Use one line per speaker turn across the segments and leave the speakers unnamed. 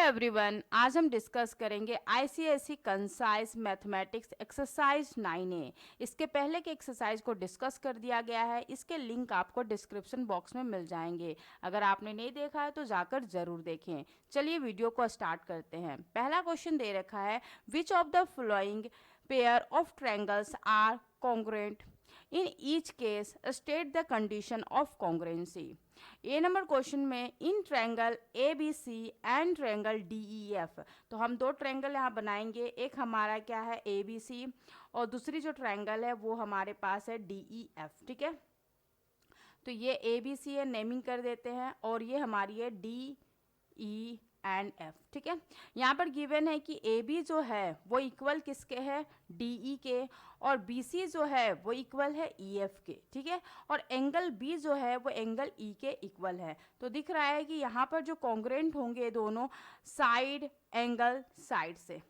Everyone, आज हम discuss करेंगे ICSE concise mathematics exercise 9A। इसके पहले के एक्सरसाइज को डिस्कस कर दिया गया है, इसके लिंक आपको डिस्क्रिप्शन बॉक्स में मिल जाएंगे। अगर आपने नहीं देखा है तो जाकर जरूर देखें। चलिए वीडियो को स्टार्ट करते हैं। पहला क्वेश्चन दे रखा है, which of the following pair of triangles are congruent in each case state the condition of congruency. A number question में in triangle A B C and triangle D E F, तो हम दो triangle यहाँ बनाएंगे। एक हमारा क्या है ए बी सी और दूसरी जो ट्रायंगल है वो हमारे पास है डी ई एफ। ठीक है, तो ये ए बी सी है, नेमिंग कर देते हैं, और ये हमारी है डी ई एंड एफ। ठीक है, यहाँ पर गिवन है कि ए बी जो है वो इक्वल किसके है, डी ई के, और बी सी जो है वो इक्वल है ई एफ के। ठीक है, और एंगल बी जो है वो एंगल ई के इक्वल है। तो दिख रहा है कि यहाँ पर जो कॉन्ग्रुएंट होंगे दोनों साइड एंगल साइड से,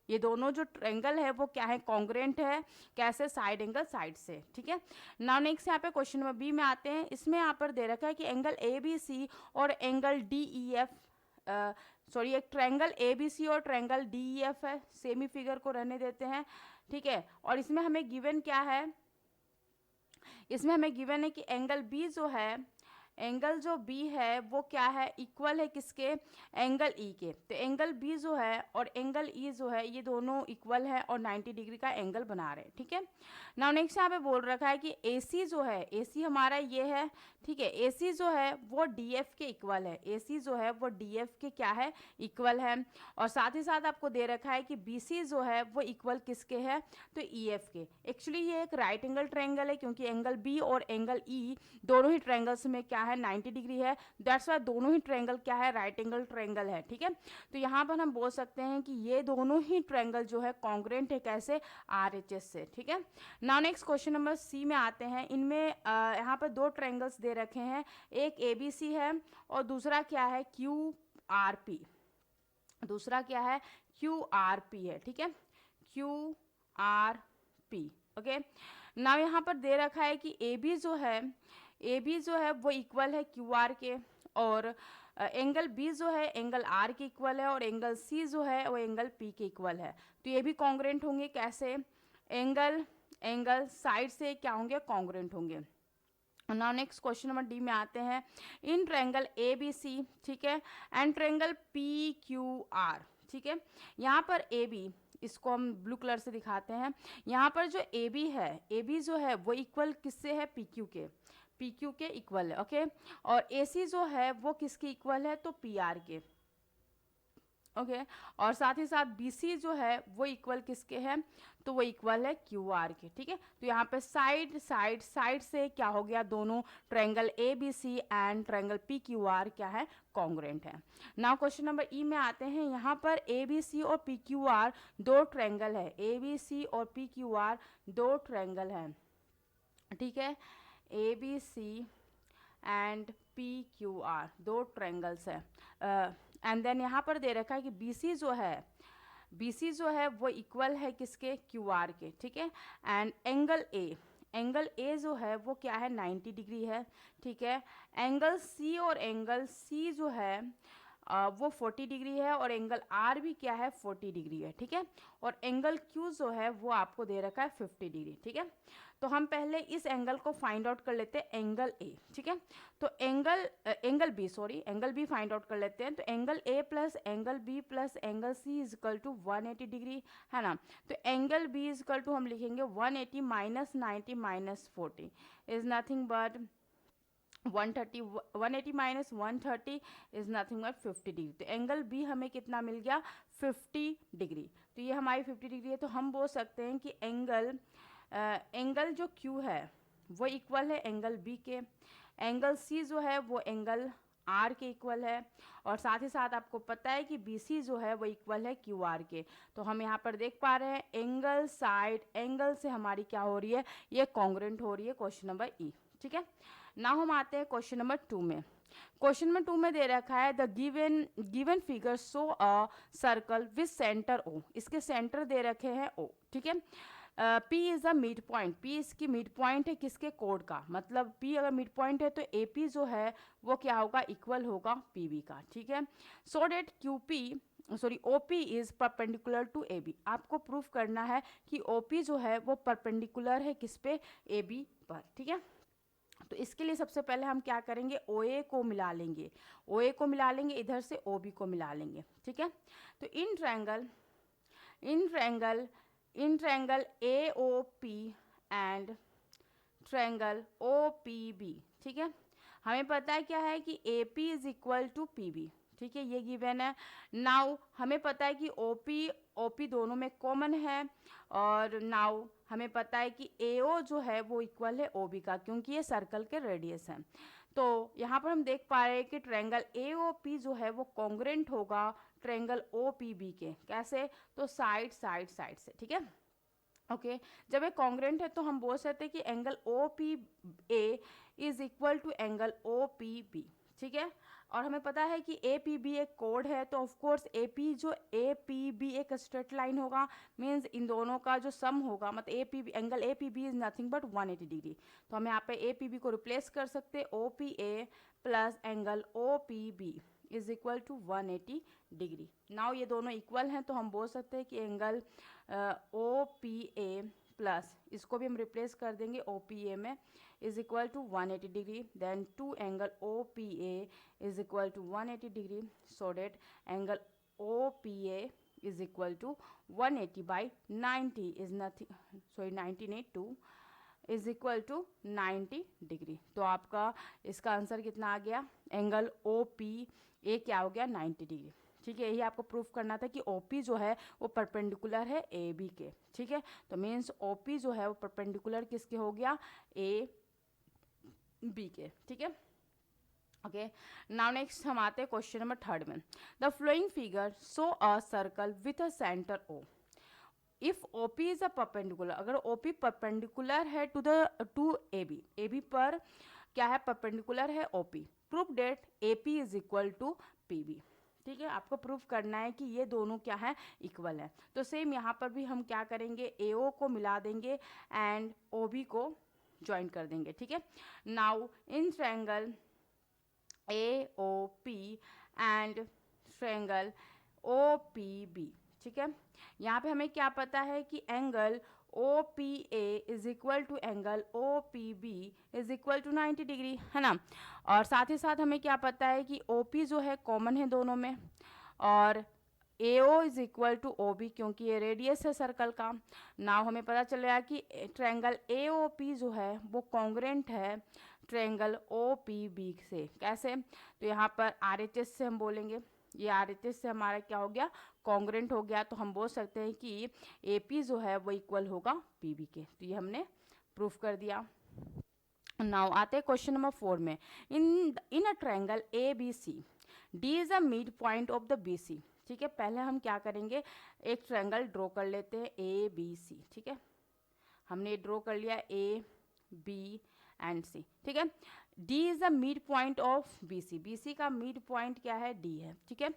ये दोनों जो ट्रायंगल है वो क्या है, कॉन्ग्रुएंट है। कैसे, साइड एंगल साइड से। ठीक है, नाउ नेक्स्ट यहाँ पे क्वेश्चन नंबर बी में आते हैं। इसमें यहाँ पर दे रखा है कि एंगल ए बी सी और angle D E F, sorry एक ट्रायंगल ए बी सी और ट्रायंगल डी ई एफ है। सेमी फिगर को रहने देते हैं। ठीक है, और इसमें हमें गिवन क्या है, इसमें हमें गिवन है कि एंगल बी जो है, एंगल जो बी है वो क्या है, इक्वल है किसके, एंगल ई के। तो एंगल बी जो है और एंगल ई जो है ये दोनों इक्वल है और 90 डिग्री का एंगल बना रहे हैं। ठीक है, नाउ नेक्स्ट यहाँ पे बोल रखा है कि ए सी जो है, ए सी हमारा ये है। ठीक है, ए सी जो है वो डी एफ के इक्वल है। ए सी जो है वो डी एफ के क्या है, इक्वल है। और साथ ही साथ आपको दे रखा है कि बी सी जो है वो इक्वल किसके है, तो ई एफ के। एक्चुअली ये एक राइट एंगल ट्रायंगल है, क्योंकि एंगल बी और एंगल ई दोनों ही ट्रायंगल्स में क्या है, 90 डिग्री है। दैट्स वाई दोनों ही ट्रायंगल क्या है, राइट एंगल ट्रायंगल है। ठीक है, तो यहाँ पर हम बोल सकते हैं कि ये दोनों ही ट्रायंगल जो है कॉन्ग्रुएंट है, कैसे, आर एच एस से। ठीक है, now next question number C में आते हैं। इनमें यहाँ पर दो ट्रायंगल्स दे रखे हैं, एक ए बी सी है और दूसरा क्या है, क्यू आर पी। दूसरा क्या है, क्यू आर पी है। ठीक है, Q R P. Okay, now यहाँ पर दे रखा है कि ए बी जो है, ए बी जो है वो इक्वल है क्यू आर के, और एंगल बी जो है एंगल आर के इक्वल है, और एंगल सी जो है वो एंगल पी के इक्वल है। तो ये भी कॉन्ग्रुएंट होंगे। कैसे, एंगल एंगल साइड से क्या होंगे, कॉन्ग्रुएंट होंगे। Now next question number D में आते हैं। इन ट्रायंगल ए बी सी, ठीक है, and triangle P Q are. ठीक है, यहाँ पर ए बी, इसको हम ब्लू कलर से दिखाते हैं। यहाँ पर जो ए बी है, ए बी जो है वो इक्वल किससे है, पी क्यू के। पी क्यू के इक्वल है। ओके, और ए सी जो है वो किसके इक्वल है, तो पी आर के। ओके, और साथ ही साथ बी सी जो है वो इक्वल किसके है, तो वो इक्वल है क्यू आर के। ठीक है, तो यहाँ पे साइड साइड साइड से क्या हो गया, दोनों triangle A B C and triangle P Q R क्या है, कॉन्ग्रुएंट है। नाउ क्वेश्चन नंबर ई में आते हैं। यहाँ पर ए बी सी और पी क्यू आर दो ट्रायंगल है। ए बी सी और पी क्यू आर दो ट्रायंगल है। ठीक है, A B C and P Q R दो ट्रायंगल्स है। एंड देन यहाँ पर दे रखा है कि बी सी जो है, बी सी जो है वो इक्वल है किसके, क्यू आर के। ठीक है, and angle A, angle A जो है वो क्या है, 90 डिग्री है। ठीक है, एंगल सी और एंगल सी जो है वो 40 डिग्री है, और एंगल आर भी क्या है, 40 डिग्री है। ठीक है, और एंगल क्यू जो है वो आपको दे रखा है 50 डिग्री। ठीक है, तो हम पहले इस एंगल को फाइंड आउट कर लेते हैं, एंगल ए। ठीक है, तो angle B, sorry angle B find out कर लेते हैं। तो angle A plus angle B plus angle C is equal to 180 degree, है ना। तो angle B is equal to हम लिखेंगे 180 minus 90 minus 40 is nothing but 130, 180 minus 130 is nothing but 50 degree. तो एंगल बी हमें कितना मिल गया, 50 डिग्री। तो ये हमारी 50 डिग्री है। तो हम बोल सकते हैं कि एंगल जो क्यू है वो इक्वल है एंगल बी के, एंगल सी जो है वो एंगल आर के इक्वल है, और साथ ही साथ आपको पता है कि बी सी जो है वो इक्वल है क्यू आर के। तो हम यहाँ पर देख पा रहे हैं एंगल साइड एंगल से हमारी क्या हो रही है, ये कॉन्ग्रुएंट हो रही है। क्वेश्चन नंबर ई। ठीक है, नाउ हम आते हैं क्वेश्चन नंबर 2 में। क्वेश्चन नंबर 2 में दे रखा है the given figure show a circle with centre O. इसके सेंटर दे रखे हैं ओ। ठीक है, P is the midpoint, P इसकी मिड पॉइंट है किसके, कोड का, मतलब P अगर मिड पॉइंट है तो AP जो है वो क्या होगा, इक्वल होगा PB का, ठीक है। So that OP is perpendicular to AB, आपको प्रूफ करना है कि OP जो है वो परपेंडिकुलर है किस पे, AB पर, ठीक है। तो इसके लिए सबसे पहले हम क्या करेंगे, OA को मिला लेंगे, OA को मिला लेंगे, इधर से OB को मिला लेंगे, ठीक है। तो in triangle AOP and triangle OPB, ठीक है। हमें पता है क्या है कि AP is equal to PB, ठीक है, ये गिवन है। नाउ हमें पता है कि OP दोनों में कॉमन है, और नाउ हमें पता है कि AO जो है वो इक्वल है OB का, क्योंकि ये सर्कल के रेडियस हैं। तो यहाँ पर हम देख पा रहे हैं कि ट्रायंगल AOP जो है वो कॉन्ग्रेंट होगा ट्रायंगल OPB के, कैसे, तो साइड से, ठीक है। ओके जब ये कॉन्ग्रेंट है तो हम बोल सकते हैं कि angle OPA is equal to angle OPB, ठीक है। और हमें पता है कि APB एक कोड है, तो ऑफ कोर्स APB एक स्ट्रेट लाइन होगा, मींस इन दोनों का जो सम होगा, मतलब angle APB is nothing but 180 degree. तो हम यहाँ पे APB को रिप्लेस कर सकते हैं OPA plus angle OPB is equal to 180 degree. Now ये दोनों इक्वल हैं, तो हम बोल सकते हैं कि एंगल OPA प्लस, इसको भी हम रिप्लेस कर देंगे OPA में, is equal to 180 degree, then two angle OPA is equal to 180 degree, so that angle OPA is equal to 180 by 90 is nothing, sorry 1982 is equal to 90 degree. तो आपका इसका answer कितना आ गया, एंगल OPA क्या हो गया, 90 degree, ठीक है। यही आपको प्रूफ करना था कि OP जो है वो परपेंडिकुलर है AB के, ठीक है। तो मीन्स OP जो है वो परपेंडिकुलर किसके हो गया, AB के, ठीक है। ओके नाउ नेक्स्ट हम आते हैं क्वेश्चन नंबर 3 में। The following figure show a circle with a centre O। If OP is a perpendicular, अगर OP परपेंडिकुलर है टू AB पर क्या है, परपेंडिकुलर है OP, prove that AP is equal to PB, ठीक है। आपको प्रूफ करना है कि ये दोनों क्या है, इक्वल है। तो सेम यहाँ पर भी हम क्या करेंगे, AO को मिला देंगे एंड OB को ज्वाइन कर देंगे, ठीक है। Now in triangle AOP and triangle OPB, ठीक है। यहाँ पे हमें क्या पता है कि angle OPA is equal to angle OPB is equal to 90 degree, है ना। और साथ ही साथ हमें क्या पता है कि OP जो है कॉमन है दोनों में, और AO is equal to OB, क्योंकि ये रेडियस है सर्कल का। नाउ हमें पता चल रहा है कि ट्रायंगल AOP जो है वो कॉन्ग्रेंट है ट्रायंगल OPB से, कैसे, तो यहाँ पर RHS से हम बोलेंगे, ये RHS से हमारा क्या हो गया, कॉन्ग्रेंट हो गया। तो हम बोल सकते हैं कि AP जो है वो इक्वल होगा PB के, तो ये हमने प्रूफ कर दिया। नाउ आते हैं क्वेश्चन नंबर 4 में। In a triangle ABC, D is a mid point of the BC, ठीक है। पहले हम क्या करेंगे, एक ट्रायंगल ड्रॉ कर लेते हैं ABC, ठीक है। हमने ड्रॉ कर लिया AB एंड C, ठीक है। D is the mid point of BC, BC का मिड पॉइंट क्या है, D है, ठीक है।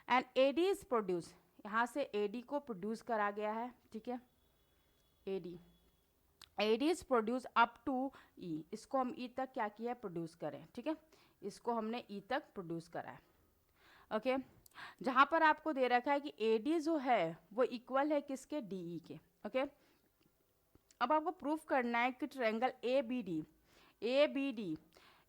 एंड AD इज प्रोड्यूस, यहाँ से AD को प्रोड्यूस करा गया है, ठीक है। AD is produce up to E, इसको हम E तक क्या किया है, प्रोड्यूस करें, ठीक है। इसको हमने E तक प्रोड्यूस करा है, ओके। जहाँ पर आपको दे रखा है कि AD जो है वो इक्वल है किसके, DE के, ओके। अब आपको प्रूफ करना है कि triangle ABD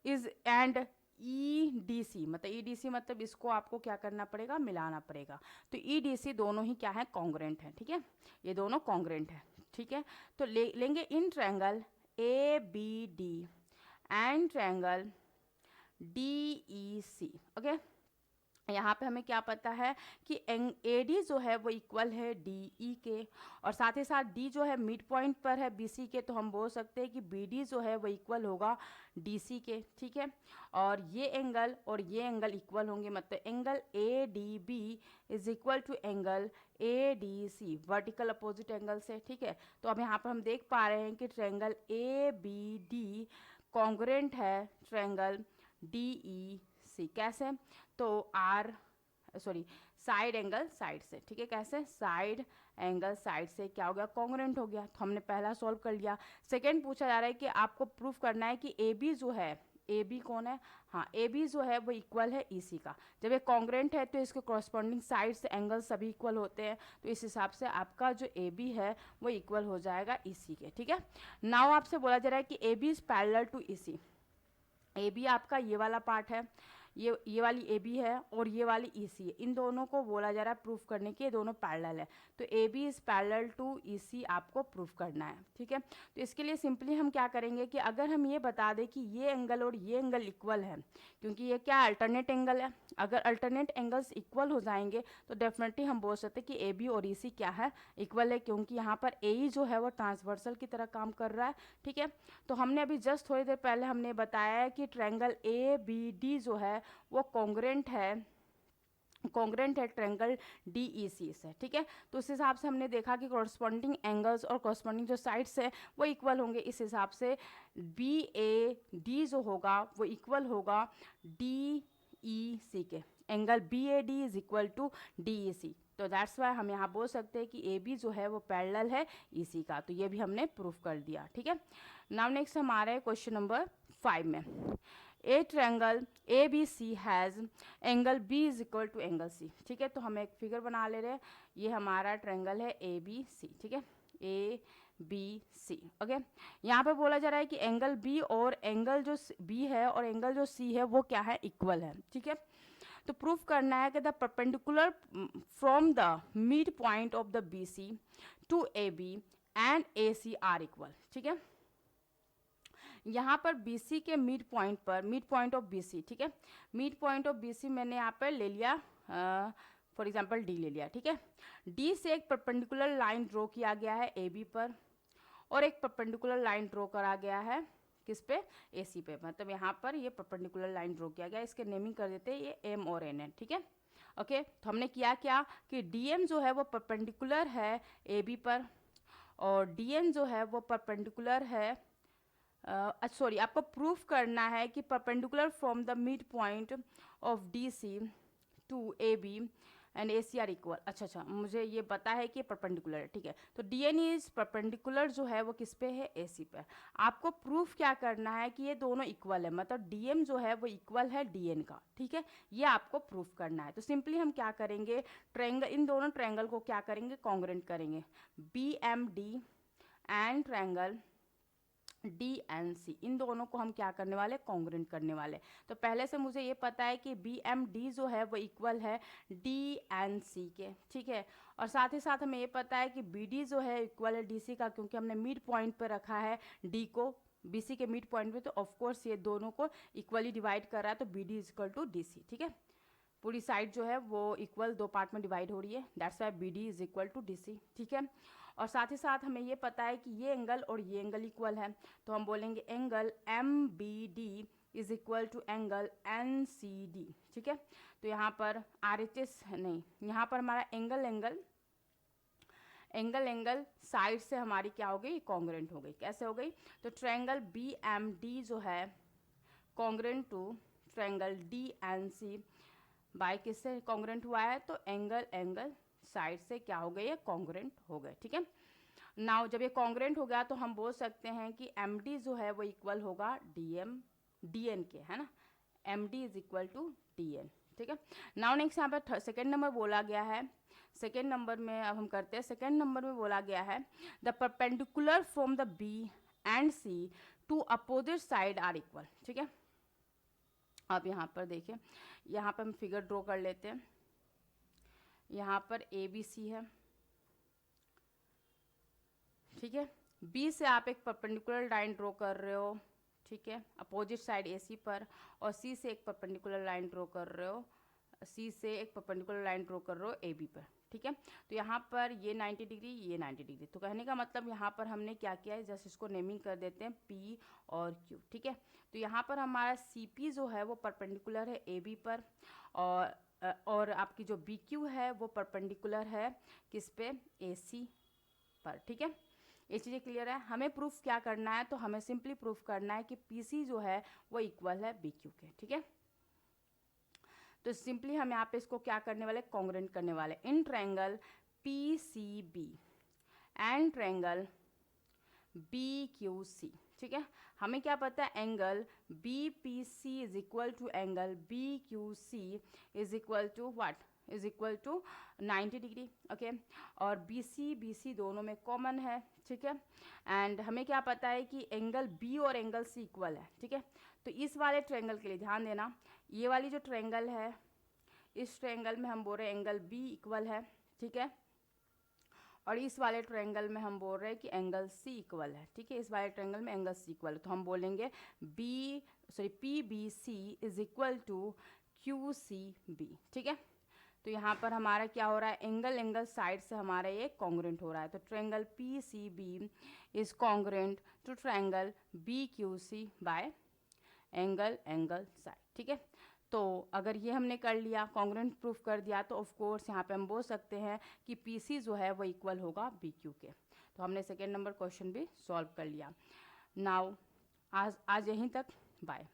is and EDC, मतलब EDC मतलब इसको आपको क्या करना पड़ेगा, मिलाना पड़ेगा। तो EDC दोनों ही क्या है, कॉन्ग्रेंट है, ठीक है। ये दोनों कॉन्ग्रेंट है, ठीक है। तो लेंगे in triangle ABD and triangle DEC, okay. यहाँ पे हमें क्या पता है कि AD जो है वो इक्वल है DE के, और साथ ही साथ D जो है मिड पॉइंट पर है BC के, तो हम बोल सकते हैं कि BD जो है वो इक्वल होगा DC के, ठीक है। और ये एंगल इक्वल होंगे, मतलब angle ADB is equal to angle ADC, vertical opposite angle से, ठीक है। तो अब यहाँ पर हम देख पा रहे हैं कि ट्रायंगल ABD कॉन्ग्रेंट है ट्रायंगल DEC, कैसे, तो साइड एंगल साइड से, ठीक है। कैसे? साइड एंगल साइड से क्या हो गया? कॉन्ग्रुएंट हो गया। तो हमने पहला सॉल्व कर लिया। सेकेंड पूछा जा रहा है कि आपको प्रूफ करना है कि ए बी जो है, ए बी कौन है? हाँ, ए बी जो है वो इक्वल है ई सी का। जब ये कॉन्ग्रुएंट है तो इसके कॉरस्पॉन्डिंग साइड से एंगल सभी इक्वल होते हैं, तो इस हिसाब से आपका जो ए बी है वो इक्वल हो जाएगा ई सी के, ठीक है। नाउ आपसे बोला जा रहा है कि A B is parallel to E C. A B आपका ये वाला पार्ट है, ये वाली ए बी है और ये वाली ई सी है। इन दोनों को बोला जा रहा है प्रूफ करने के, ये दोनों पैरेलल है। तो A B is parallel to E C आपको प्रूफ करना है, ठीक है। तो इसके लिए सिंपली हम क्या करेंगे कि अगर हम ये बता दें कि ये एंगल और ये एंगल इक्वल है, क्योंकि ये क्या अल्टरनेट एंगल है, अगर अल्टरनेट एंगल्स इक्वल हो जाएंगे तो डेफिनेटली हम बोल सकते हैं कि ए बी और ई सी क्या है? इक्वल है, क्योंकि यहाँ पर ए ई जो है वो ट्रांसवर्सल की तरह काम कर रहा है, ठीक है। तो हमने अभी जस्ट थोड़ी देर पहले हमने बताया है कि ट्रायंगल ए बी डी जो है वो कॉन्ग्रुएंट है ट्रायंगल डी ई सी से, ठीक है। तो उस हिसाब से हमने देखा कि कॉरस्पॉन्डिंग एंगल्स और कॉरस्पॉन्डिंग जो साइड्स है वो इक्वल होंगे। इस हिसाब से बी ए डी जो होगा वो इक्वल होगा डी ई सी के। Angle B A D is equal to D E C. तो दैट्स वाई हम यहाँ बोल सकते हैं कि ए बी जो है वो पैरेलल है ई सी का। तो ये भी हमने प्रूफ कर दिया, ठीक है। नाउ नेक्स्ट हमारा है क्वेश्चन नंबर 5 में, a triangle A B C has angle B is equal to angle C, ठीक है। तो हम एक फिगर बना ले रहे हैं, ये हमारा ट्रायंगल है ए बी सी, ठीक है, ए बी सी, ओके। यहाँ पे बोला जा रहा है कि एंगल बी और एंगल जो बी है और एंगल जो सी है वो क्या है? इक्वल है, ठीक है। तो प्रूफ करना है कि the perpendicular from the mid point of the B C to A B and A C are equal, ठीक है। यहाँ पर BC के मिड पॉइंट पर, मिड पॉइंट ऑफ BC, ठीक है, मिड पॉइंट ऑफ BC मैंने यहाँ पर ले लिया, फॉर एग्जांपल D ले लिया, ठीक है। D से एक परपेंडिकुलर लाइन ड्रॉ किया गया है AB पर और एक परपेंडिकुलर लाइन ड्रॉ करा गया है किस पे? AC पे। मतलब यहाँ पर ये परपेंडिकुलर लाइन ड्रॉ किया गया, इसके नेमिंग कर देते हैं ये M और N है, ठीक है, ओके। तो हमने किया क्या कि DM जो है वो परपेंडिकुलर है AB पर और DN जो है वो परपेंडिकुलर है सॉरी आपको प्रूफ करना है कि perpendicular from the mid point of D C to A B and A C are equal. अच्छा, मुझे ये पता है कि परपेंडिकुलर है, ठीक है। तो डी एन इज परपेंडिकुलर जो है वो किस पे है? ए सी पे। आपको प्रूफ क्या करना है कि ये दोनों इक्वल है, मतलब डी एम जो है वो इक्वल है डी एन का, ठीक है। ये आपको प्रूफ करना है। तो सिंपली हम क्या करेंगे, ट्रायंगल, इन दोनों ट्रायंगल को क्या करेंगे? कॉन्ग्रुएंट करेंगे। B M D and triangle D N C, इन दोनों को हम क्या करने वाले? कॉन्ग्रुएंट करने वाले। तो पहले से मुझे ये पता है कि बी एम डी जो है वो इक्वल है डी एन सी के, ठीक है। और साथ ही साथ हमें ये पता है कि बी डी जो है इक्वल है डी सी का, क्योंकि हमने मिड पॉइंट पर रखा है डी को बी सी के मिड पॉइंट पे, तो ऑफकोर्स ये दोनों को इक्वली डिवाइड कर रहा है, तो B D is equal to D C, ठीक है। पूरी साइड जो है वो इक्वल दो पार्ट में डिवाइड हो रही है, that's why B D is equal to D C, ठीक है। और साथ ही साथ हमें ये पता है कि ये एंगल और ये एंगल इक्वल है, तो हम बोलेंगे angle M B D is equal to angle N C D, ठीक है। तो यहाँ पर आर एच एस नहीं, यहाँ पर हमारा एंगल साइड से हमारी क्या हो गई? कॉन्ग्रुएंट हो गई। कैसे हो गई? तो ट्रायंगल बी एम डी जो है congruent to triangle D N C by किससे कॉन्ग्रुएंट हुआ है? तो एंगल साइड से क्या हो गए? ये कॉन्ग्रुएंट हो गए, ठीक है। नाउ जब ये कॉन्ग्रुएंट हो गया तो हम बोल सकते हैं कि एम डी जो है वो इक्वल होगा डी एन के, है ना। M D is equal to D N, ठीक है। नाउ नेक्स्ट यहाँ पर सेकेंड नंबर बोला गया है, सेकेंड नंबर में अब हम करते हैं, सेकेंड नंबर में बोला गया है the perpendicular from the B and C to opposite side are equal, ठीक है। अब यहाँ पर देखिए, यहाँ पर हम फिगर ड्रॉ कर लेते हैं। यहाँ पर ए बी सी है, ठीक है। बी से आप एक परपेंडिकुलर लाइन ड्रॉ कर रहे हो, ठीक है, अपोजिट साइड ए सी पर, और सी से एक परपेंडिकुलर लाइन ड्रॉ कर रहे हो, सी से एक परपेंडिकुलर लाइन ड्रॉ कर रहे हो ए बी पर, ठीक है। तो यहाँ पर ये 90 डिग्री, ये 90 डिग्री। तो कहने का मतलब यहाँ पर हमने क्या किया है, जस्ट इसको नेमिंग कर देते हैं पी और क्यू, ठीक है। तो यहाँ पर हमारा सी पी जो है वो परपेंडिकुलर है ए बी पर, और आपकी जो बी क्यू है वो परपेंडिकुलर है किस पे? ए सी पर, ठीक है। ये चीज़ें क्लियर है। हमें प्रूफ क्या करना है? तो हमें सिंपली प्रूफ करना है कि पी सी जो है वो इक्वल है बी क्यू के, ठीक है। तो सिंपली हम यहाँ पे इसको क्या करने वाले, कॉन्ग्रुएंट करने वाले। In triangle PCB and triangle BQC, ठीक है। हमें क्या पता है, angle BPC is equal to angle BQC is equal to what, is equal to 90 degree, okay. और BC दोनों में कॉमन है, ठीक है। एंड हमें क्या पता है कि एंगल B और एंगल C इक्वल है, ठीक है। तो इस वाले ट्रायंगल के लिए ध्यान देना, ये वाली जो ट्रायंगल है, इस ट्रायंगल में हम बोल रहे हैं एंगल B इक्वल है, ठीक है। और इस वाले ट्रायंगल में हम बोल रहे हैं कि एंगल C इक्वल है, ठीक है। इस वाले ट्रायंगल में एंगल C इक्वल है, तो हम बोलेंगे PBC is equal to QCB, ठीक है। तो यहाँ पर हमारा क्या हो रहा है, एंगल साइड से हमारा ये कॉन्ग्रुएंट हो रहा है। तो triangle PCB is congruent to triangle BQC by angle side, ठीक है। तो अगर ये हमने कर लिया, कॉन्ग्रुएंट प्रूफ कर दिया, तो ऑफ कोर्स यहाँ पे हम बोल सकते हैं कि PC जो है वो इक्वल होगा BQ के। तो हमने सेकेंड नंबर क्वेश्चन भी सॉल्व कर लिया। नाउ आज यहीं तक, बाय।